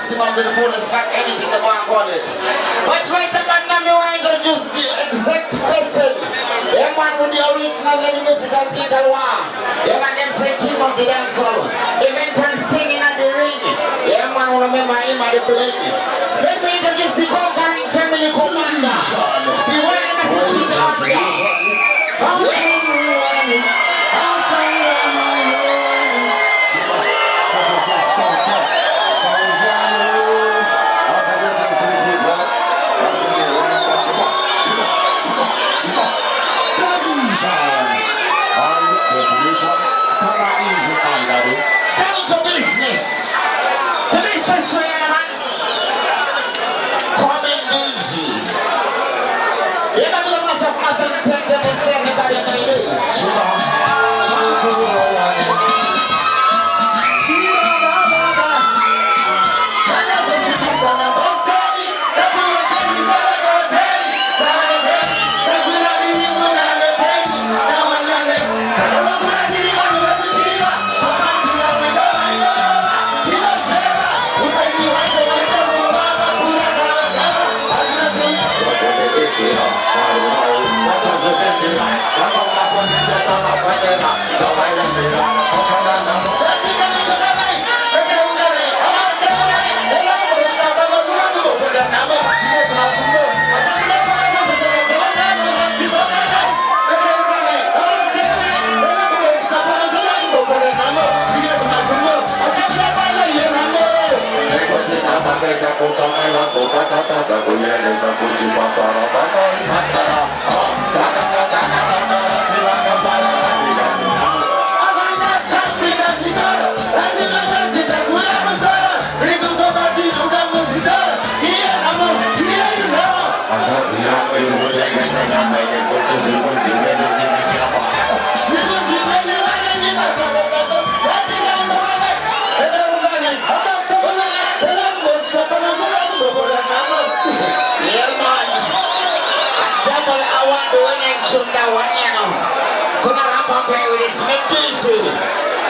maximum to the fullest fact, anything they want to call it. But right about now, me want to introduce the exact person. Yeah, man, with the original and the musical jingle one. Yeah, man, them say king of the dancehall. Even when singing at the ring. Yeah, man, remember him at the plane. Let me introduce the conquering family commander. The one that is in the army. Down to business. The business man. Coming easy. You don't know myself after the 10 everybody may do.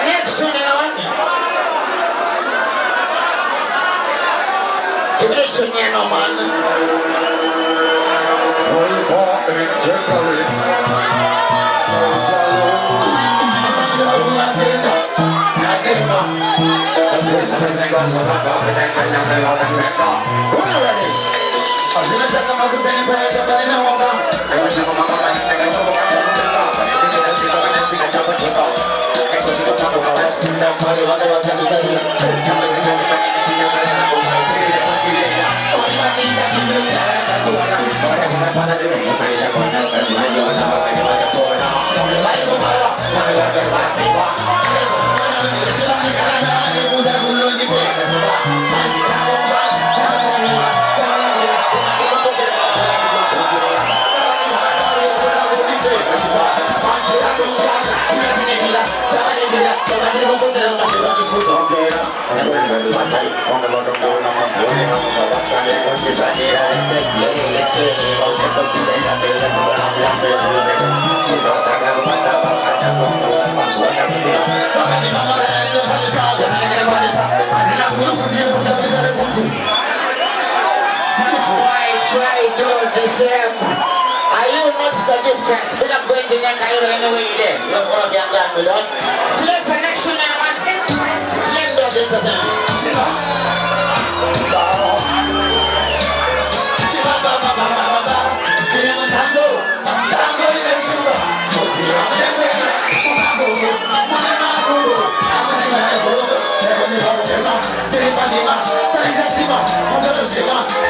Next one, Listen, you know, man. Try doing the same. Are you not so different? Speak up going to that guy anyway there. You're going to get done with that. Select connection and one thing. Select those into them. Shiva. Shiva Baba Baba Baba. Kirimu Sango. Sango in the Shiva. Oti Amene. Umago. Umago. Amene. Amene. Amene. Tiripalima. Taingatima. Ugarutima.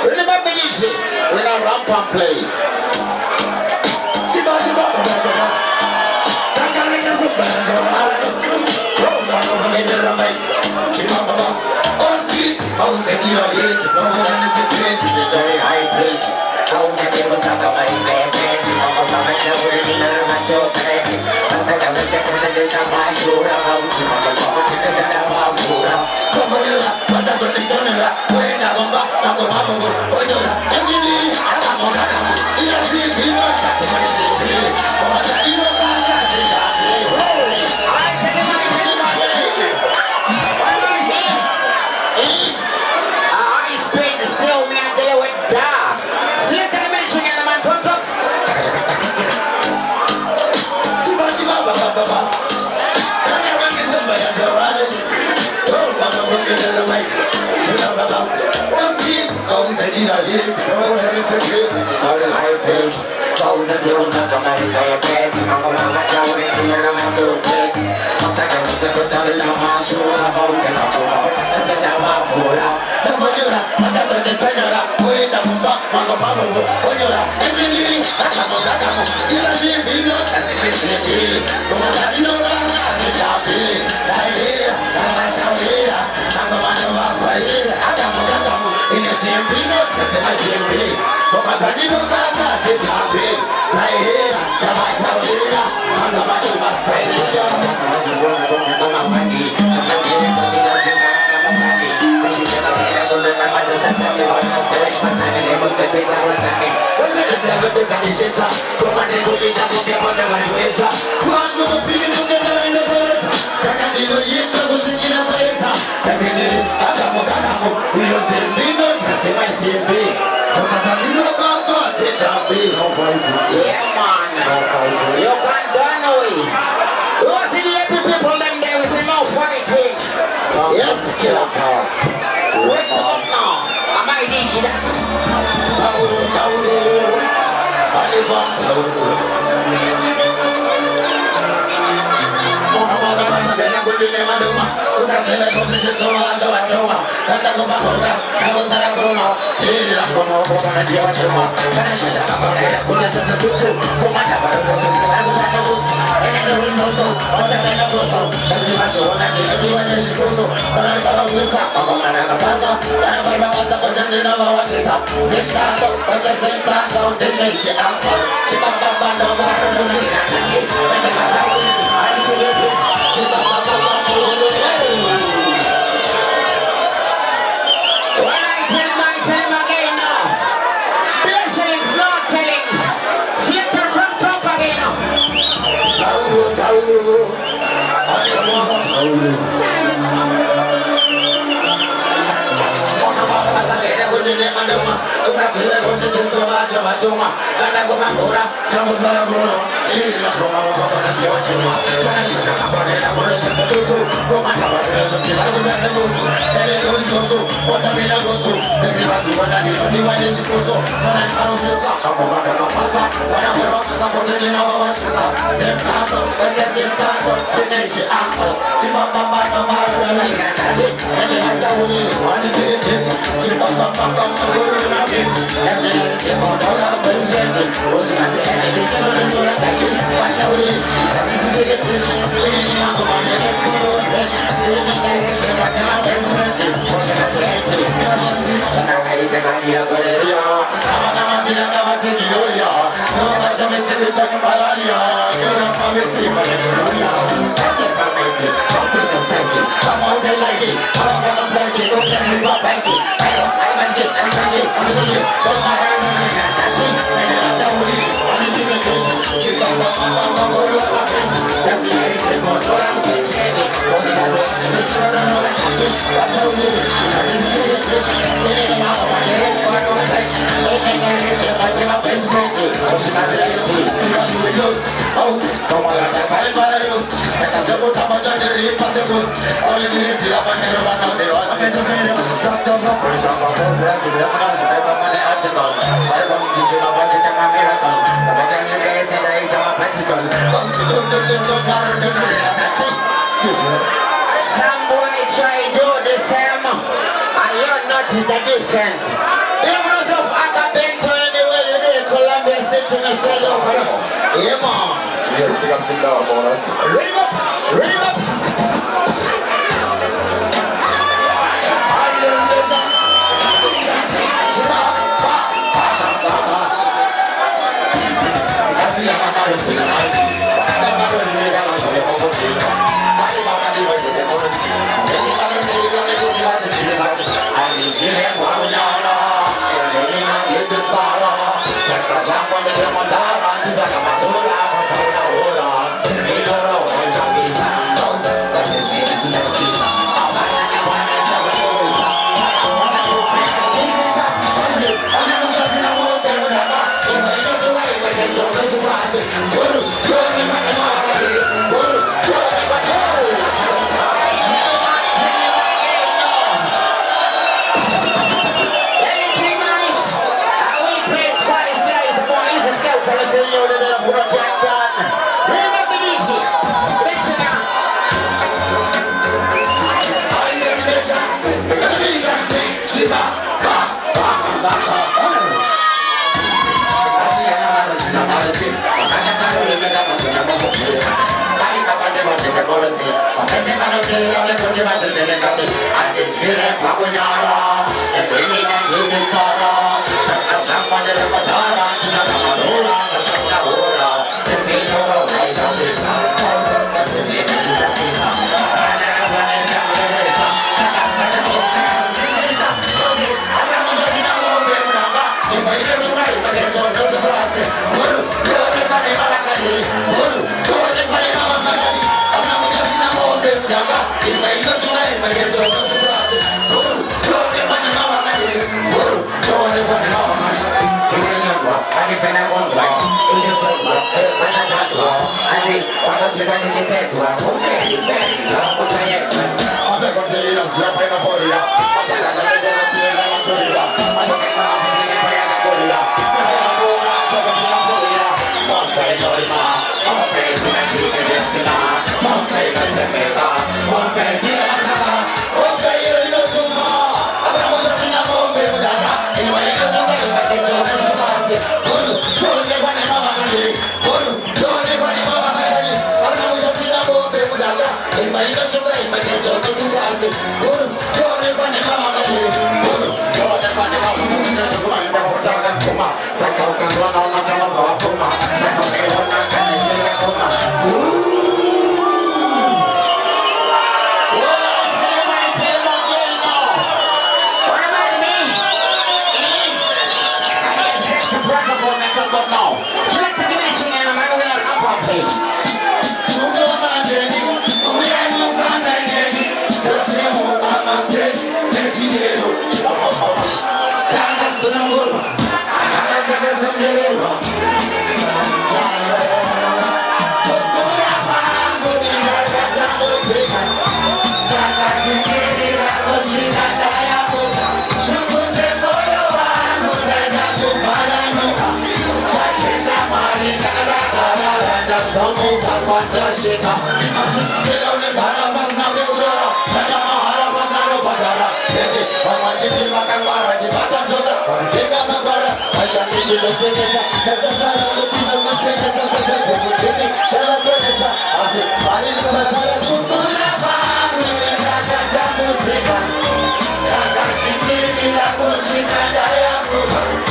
Remember DJ, when I ramp and play. Some boy try do the same, and you notice the difference. Even if I can bend to anywhere you do, Columbia City, me say you for now. Yeah, man. Yes, we got some down bonus. Ready up, ready up.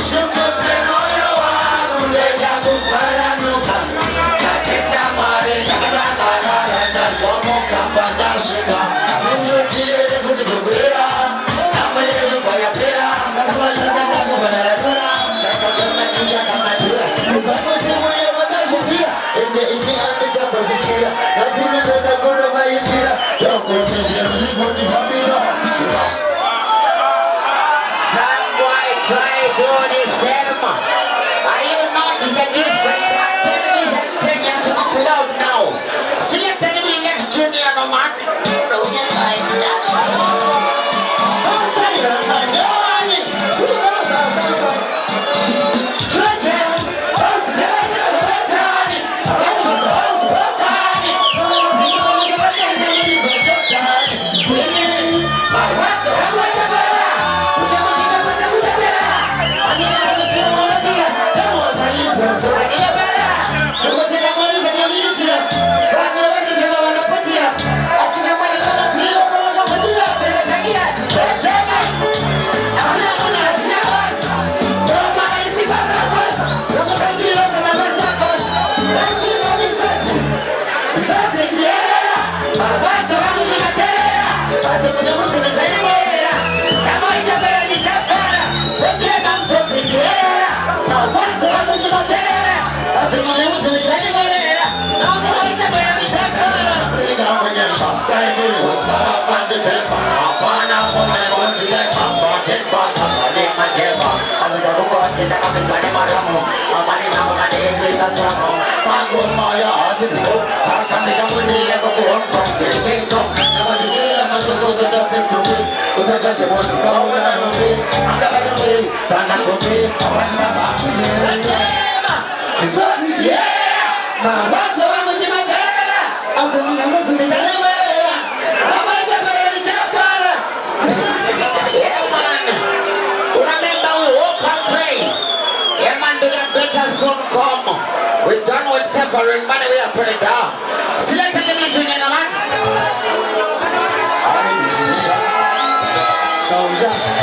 Shukute moyo wangu, leta kufaranuka, katika mare We're done with separating money, we are putting down. Select the mission, man. Soldier.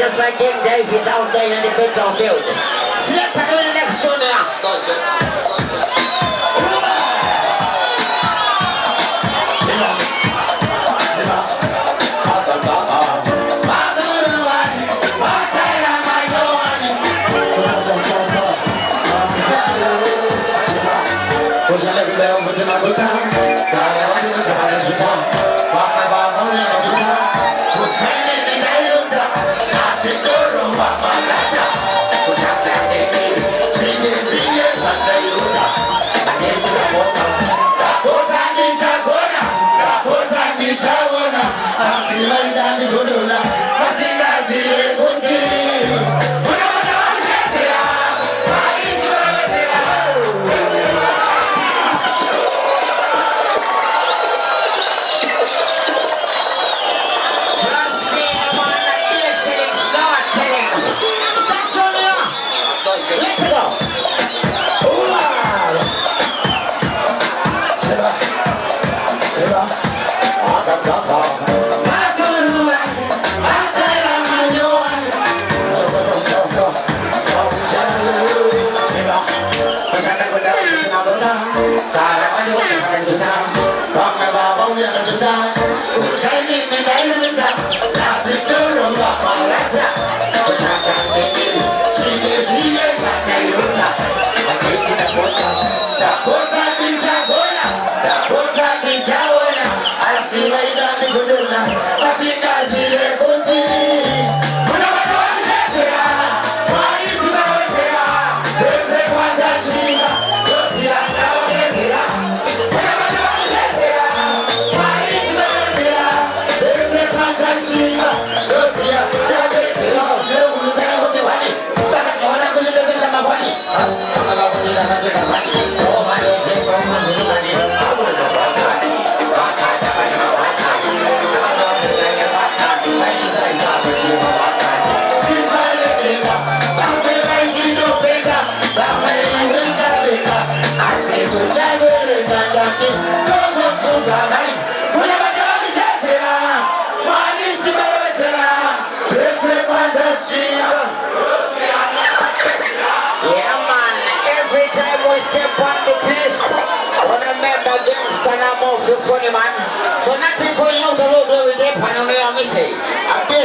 Just like King David out there in the battlefield. Select the next show now.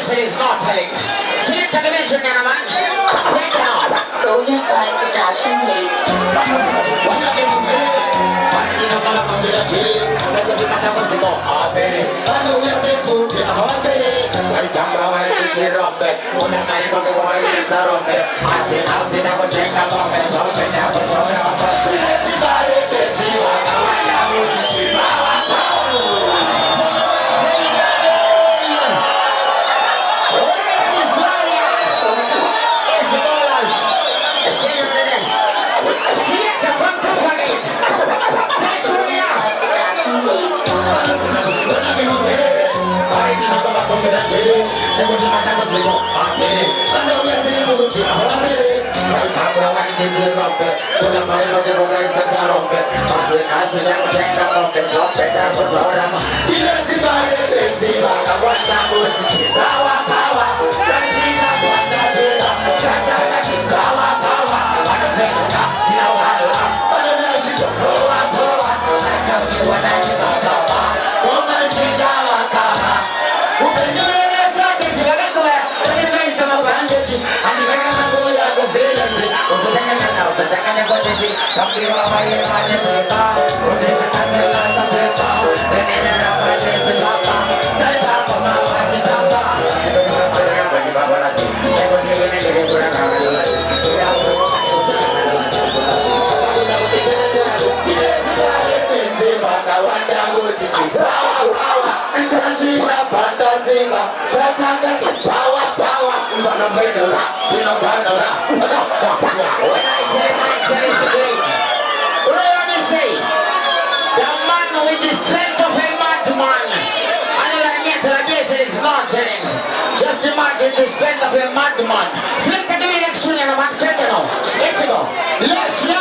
navigation is not telling. Select the dimension, man. Take it on. Golden by production lead. Just imagine the strength of a madman. Select the direction and a man friend now. Let's go. Let's go.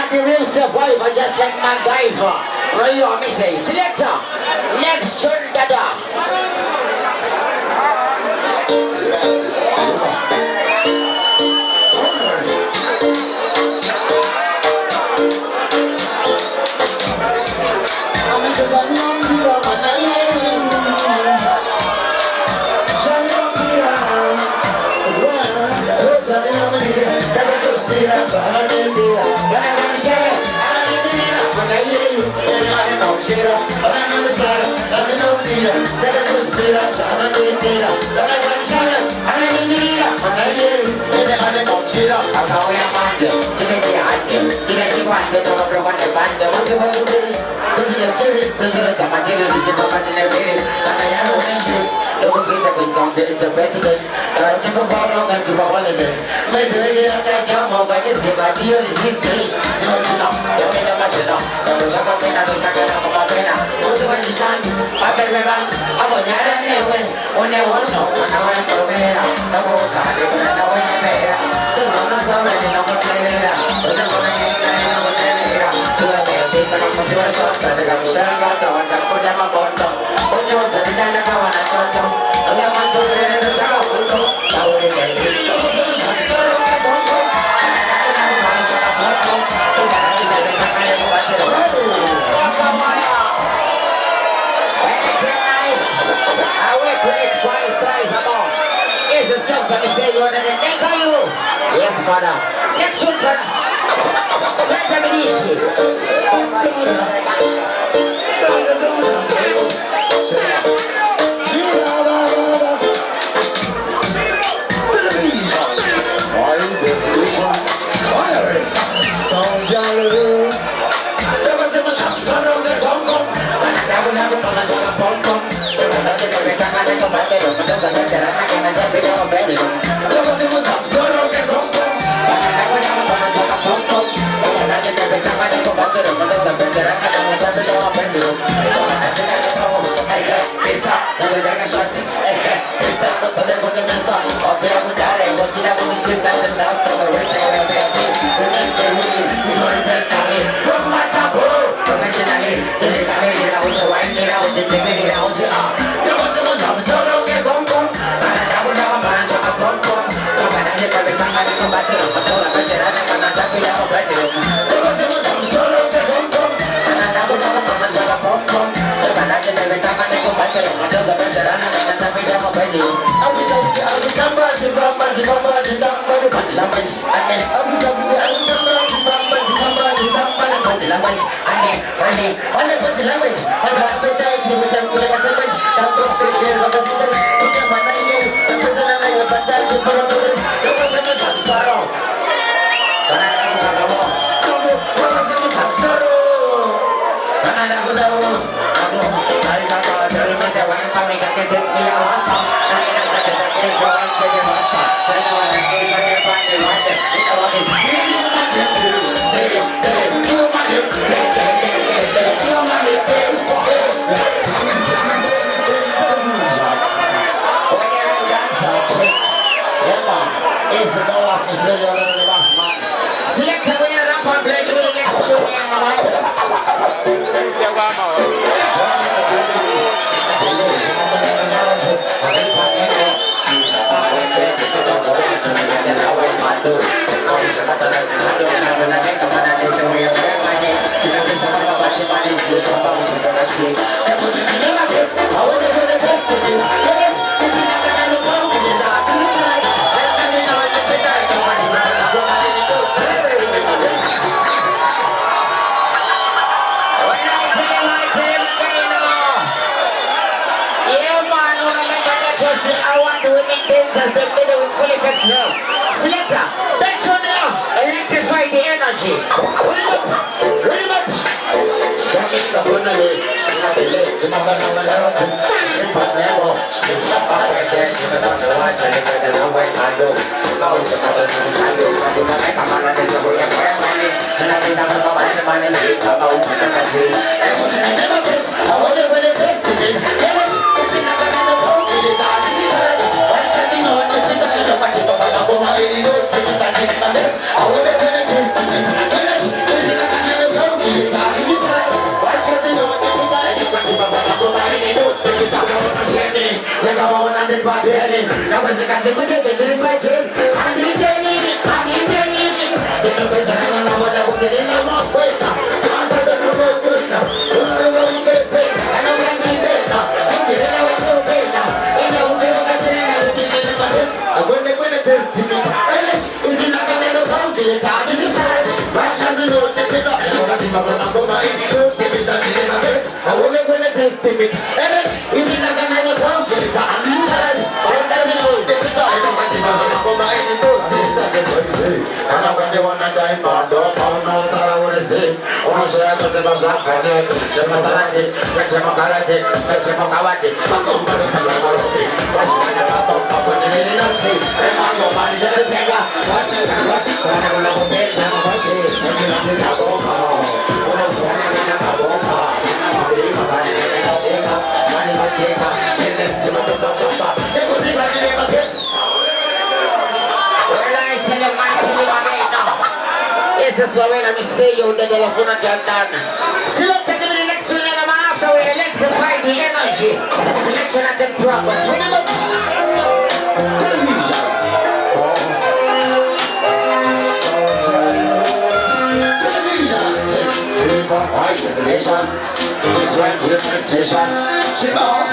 The real survivor, just like MacGyver. Right, you want me say, selector, next turn, dada. No Yes, father. Next one, father. Right, let me teach you. Well, I tell you, man, tell you again now. Princess Rowena, me say you the Delafuna can done. Select the next one and I'm after we electrify the energy. Selection at the progress. When you look Revelation, different station. Shiba,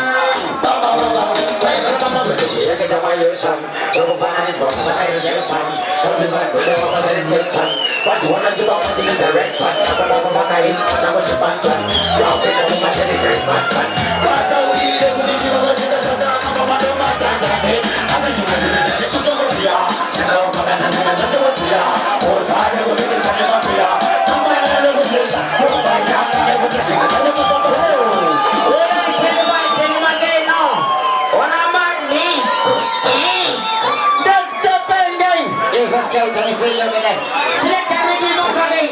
can you see you today? Select and redeem up again.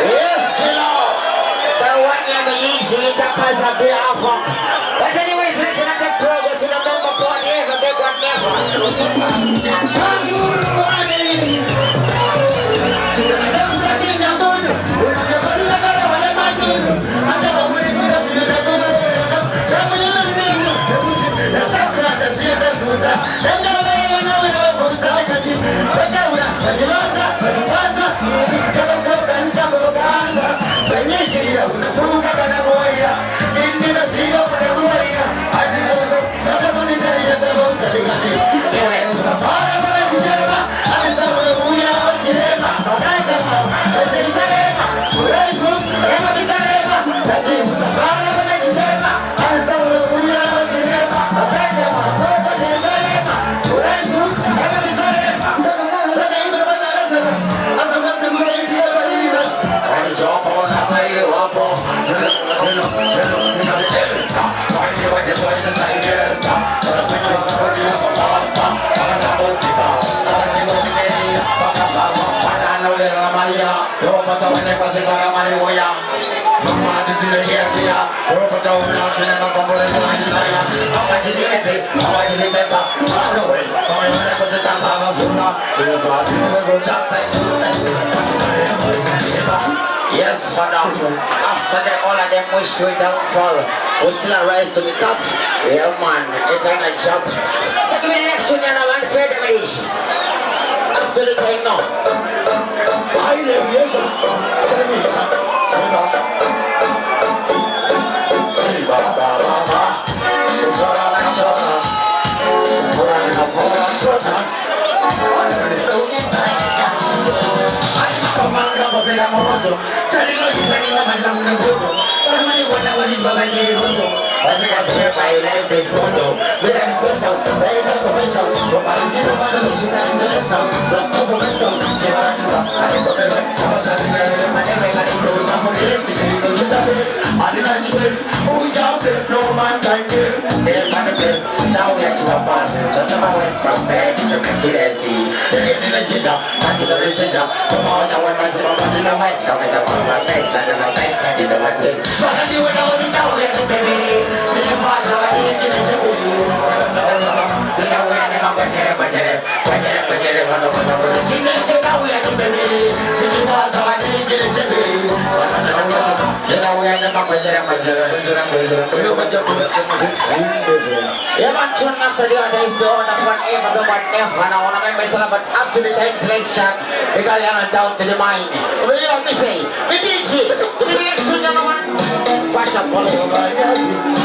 Yes, kilo. The one you have usually tapas a bit of fun. But anyway, selection at the progress in the number 4 years, a big one never. Yes, madam. After all of them wish to downfall, we still rise to the top. Yeah, man. It's on a job. Stop the next one and I want to federation. Up to the time now. I live, yes, sir. tune after the other is the owner for ever the one never. And I want to make myself but up to the time selection because I am down to the mind. What do you want me say? We DJ. The next tune number one. Wash up all over.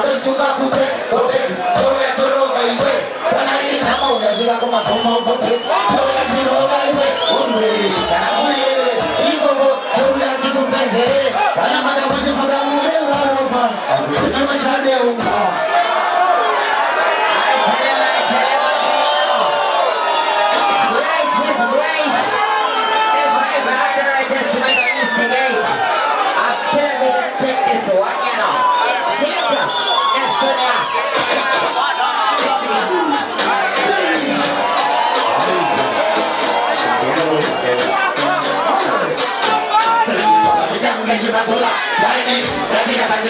Wanashtuka kute, kope, soya choroga iwe. Kana hili kama unashika kama kope, soya choroga iwe. Unwe, kana muyele, ikobo, soya chikupenze. Kana magamuji magamure waropa, asili machade unga.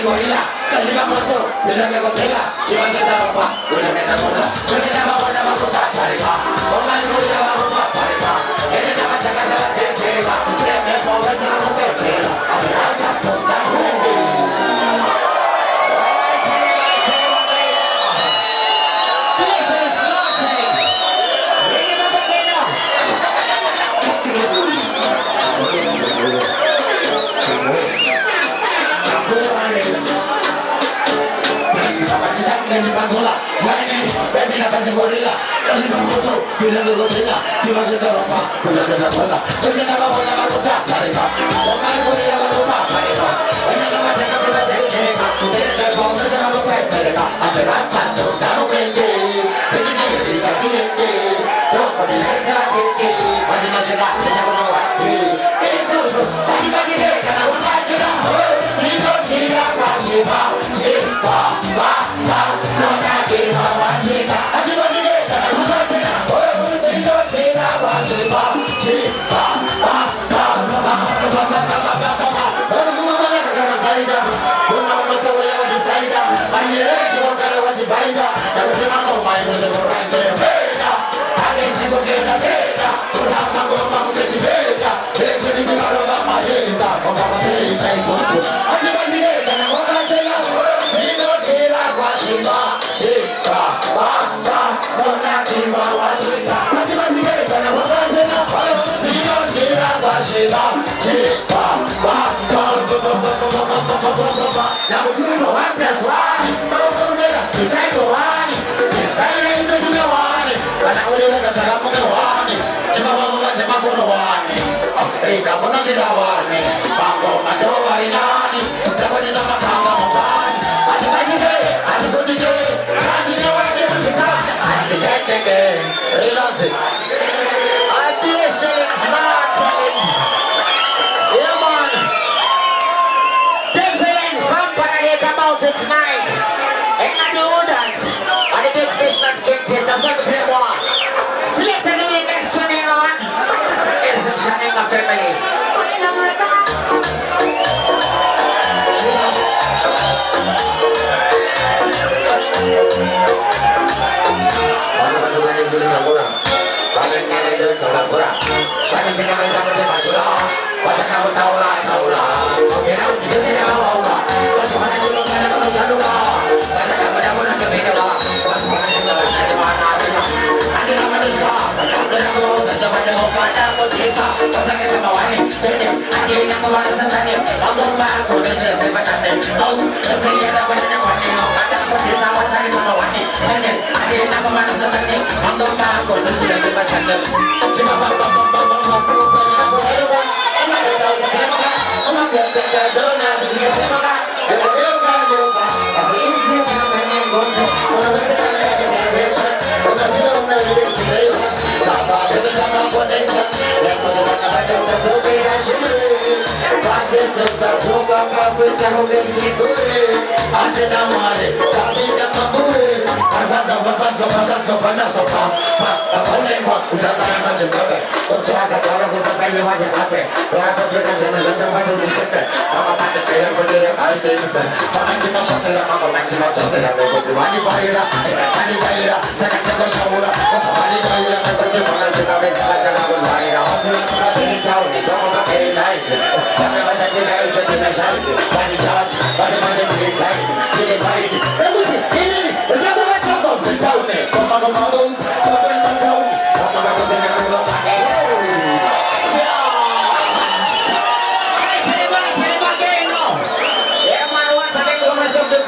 Gorilla, Kashima Moto, Yaka Gotela, Chimashita Ropa, Utakata Mola, Utakata Mola Makuta Tarifa, Oman Gorilla Makuta Tarifa, Edita Mataka Teva, Seme Povesa Rupetela, Atrasa Sota Mundi. Patience, nonsense. Bring him up again now. Panzola, Flying, Baby Gorilla, Kashima Moto, Yaka Gotela, Chimashita Ropa, Utakata Mola, Utakata Mola Makuta Tarifa, Oman Gorilla Makuta Tarifa, Edita Mataka Teva, Seme Povesa Rupetela, Atrasa Sota Mundi. Nobody has a ticket. What did I say? I don't know what to do. It's also, I did not get it. I want to watch it. Tino, Tira, Washiba, Chipa, Bata, Nonakima, Washika. I did not get it. I want to watch it. Tino, Tira, Washiba, Chipa, Bata,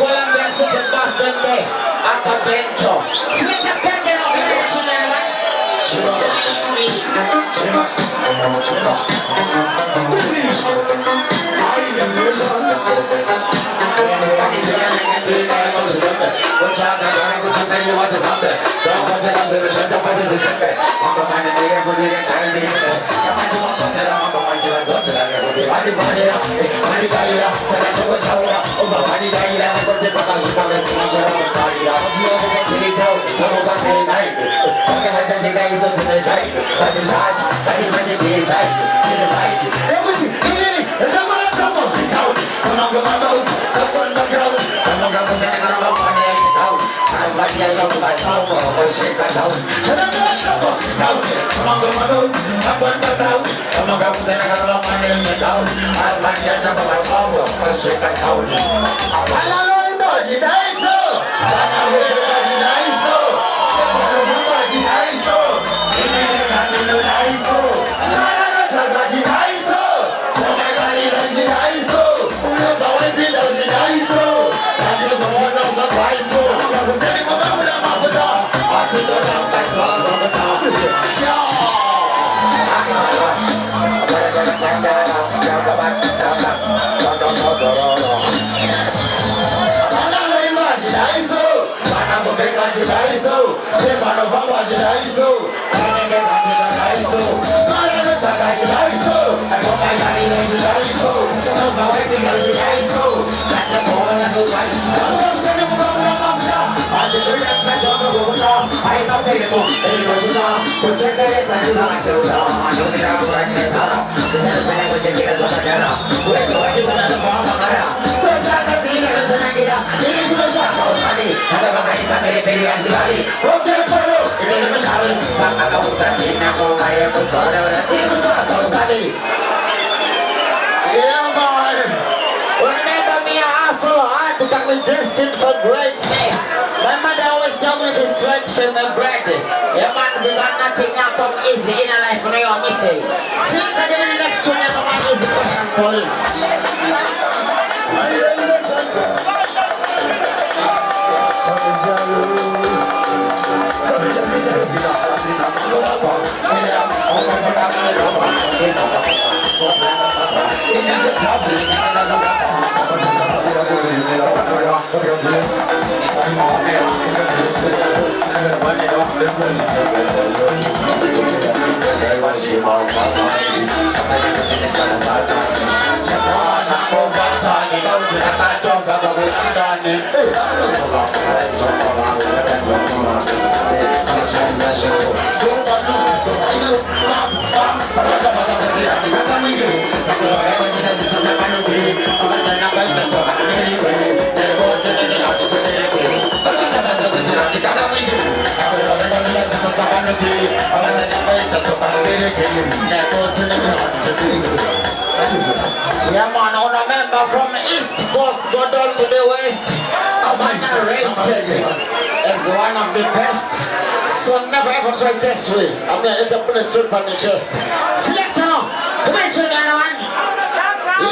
Columbia City. Remember me, I hustle hard to become destined for greatness. My mother always tell me to sweat for my bread. Yeah, man, we got nothing now come easy in a life when you're missing. So look at them in the next one, come on, easy question, police. Yeah, man, I remember from East Coast go down to the West. Havana rated as one of the best. So never ever try test me. I mean, it's a put a strip on the chest. Select now. Come on, show down one.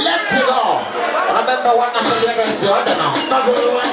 Let's go. Remember one of the other is the other now. Not the one.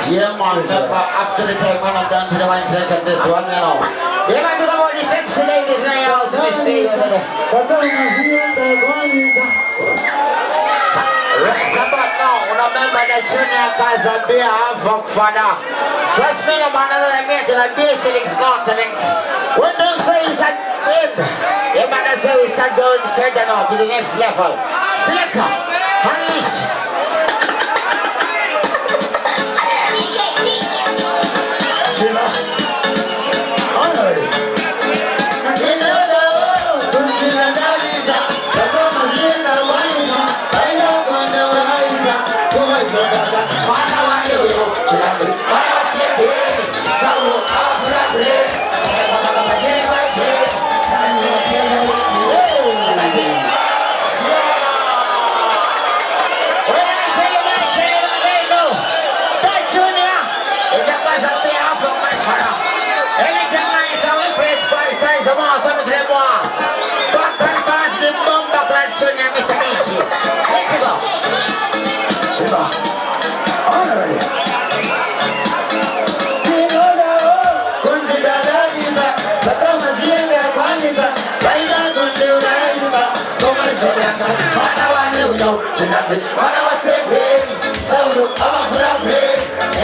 Yeah, man, after the time when I'm done to the one second, this one, you know. Yeah, man, because all the sexy ladies in your house, we see you today. Right about now, remember that junior guys are beer havoc father. Trust me, no man, another mate, like beer shillings, not shillings. When don't say it's at end, yeah, man, that's why we start going further now to the next level. Selector, unleash.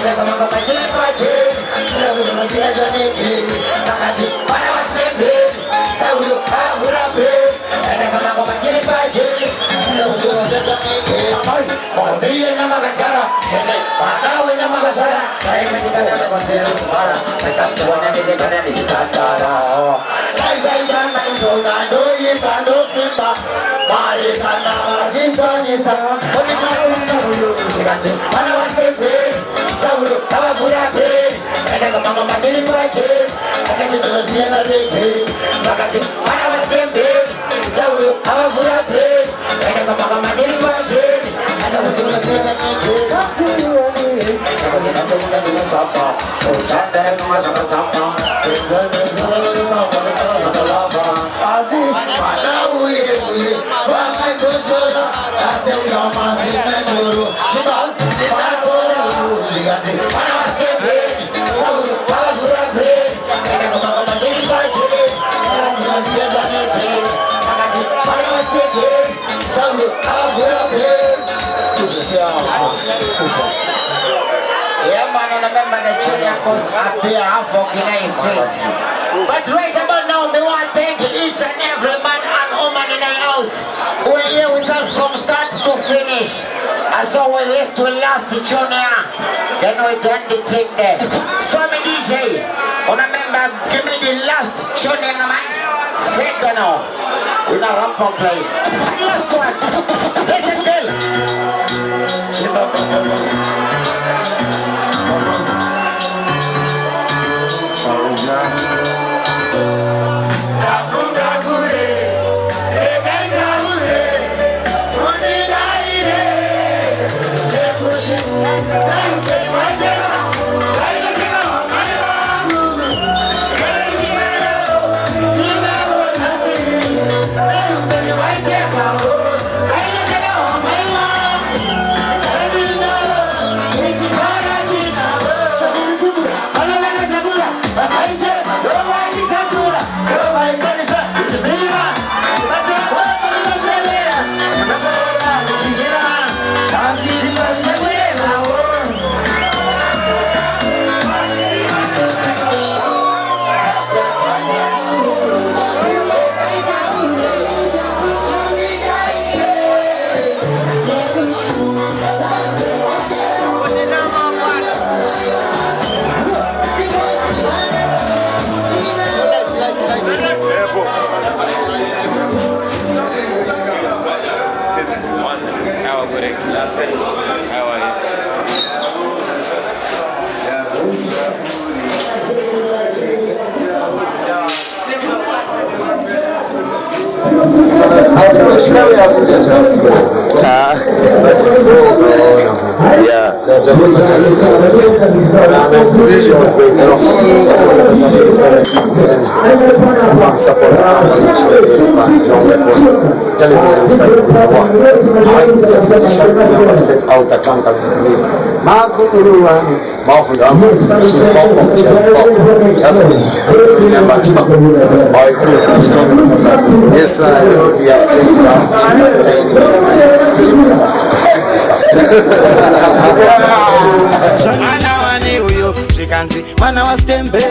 enda kama chilipaje sina kuzungumzia zaniki wakati wana wasembe Saulo agurabe enda kama chilipaje sina kuzungumzia zaniki mwanzie na magachara pakawe na magachara saya katika na bandera bara sakafu wanende kana ni chikatara jai ndoga doi bando simba mari kana majimbani sa mana wasembe Saulo agurabe enda kama chilipaje akati tunazia na rege wakati mana wasembe Saulo agurabe enda kama chilipaje Yeah, man, I remember the junior course up here, Kinai Street. But right about now, we want to thank each and every man and woman in the house who are here with us from start to finish. And so we list to last junior, then we done the thing there. So me DJ, remember, give me the last junior, man. Break down now. We're not ramp on play. Last one. Listen, girl. Mana wastembe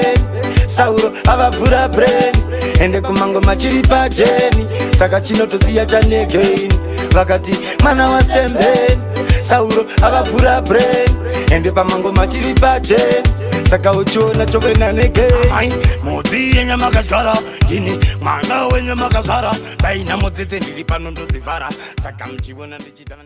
Saulo avavura brain ende kumango machiripa jeni saka chinotoziya chanegeni vakati mana wastembe Saulo avavura brain ende pamango machiripa jeni saka uchiona chovena negeni mudzi yenyamakagara ndini mwana wenyamakazara daina mudzidze ndiri pano ndodzivhara saka mchiona ndichita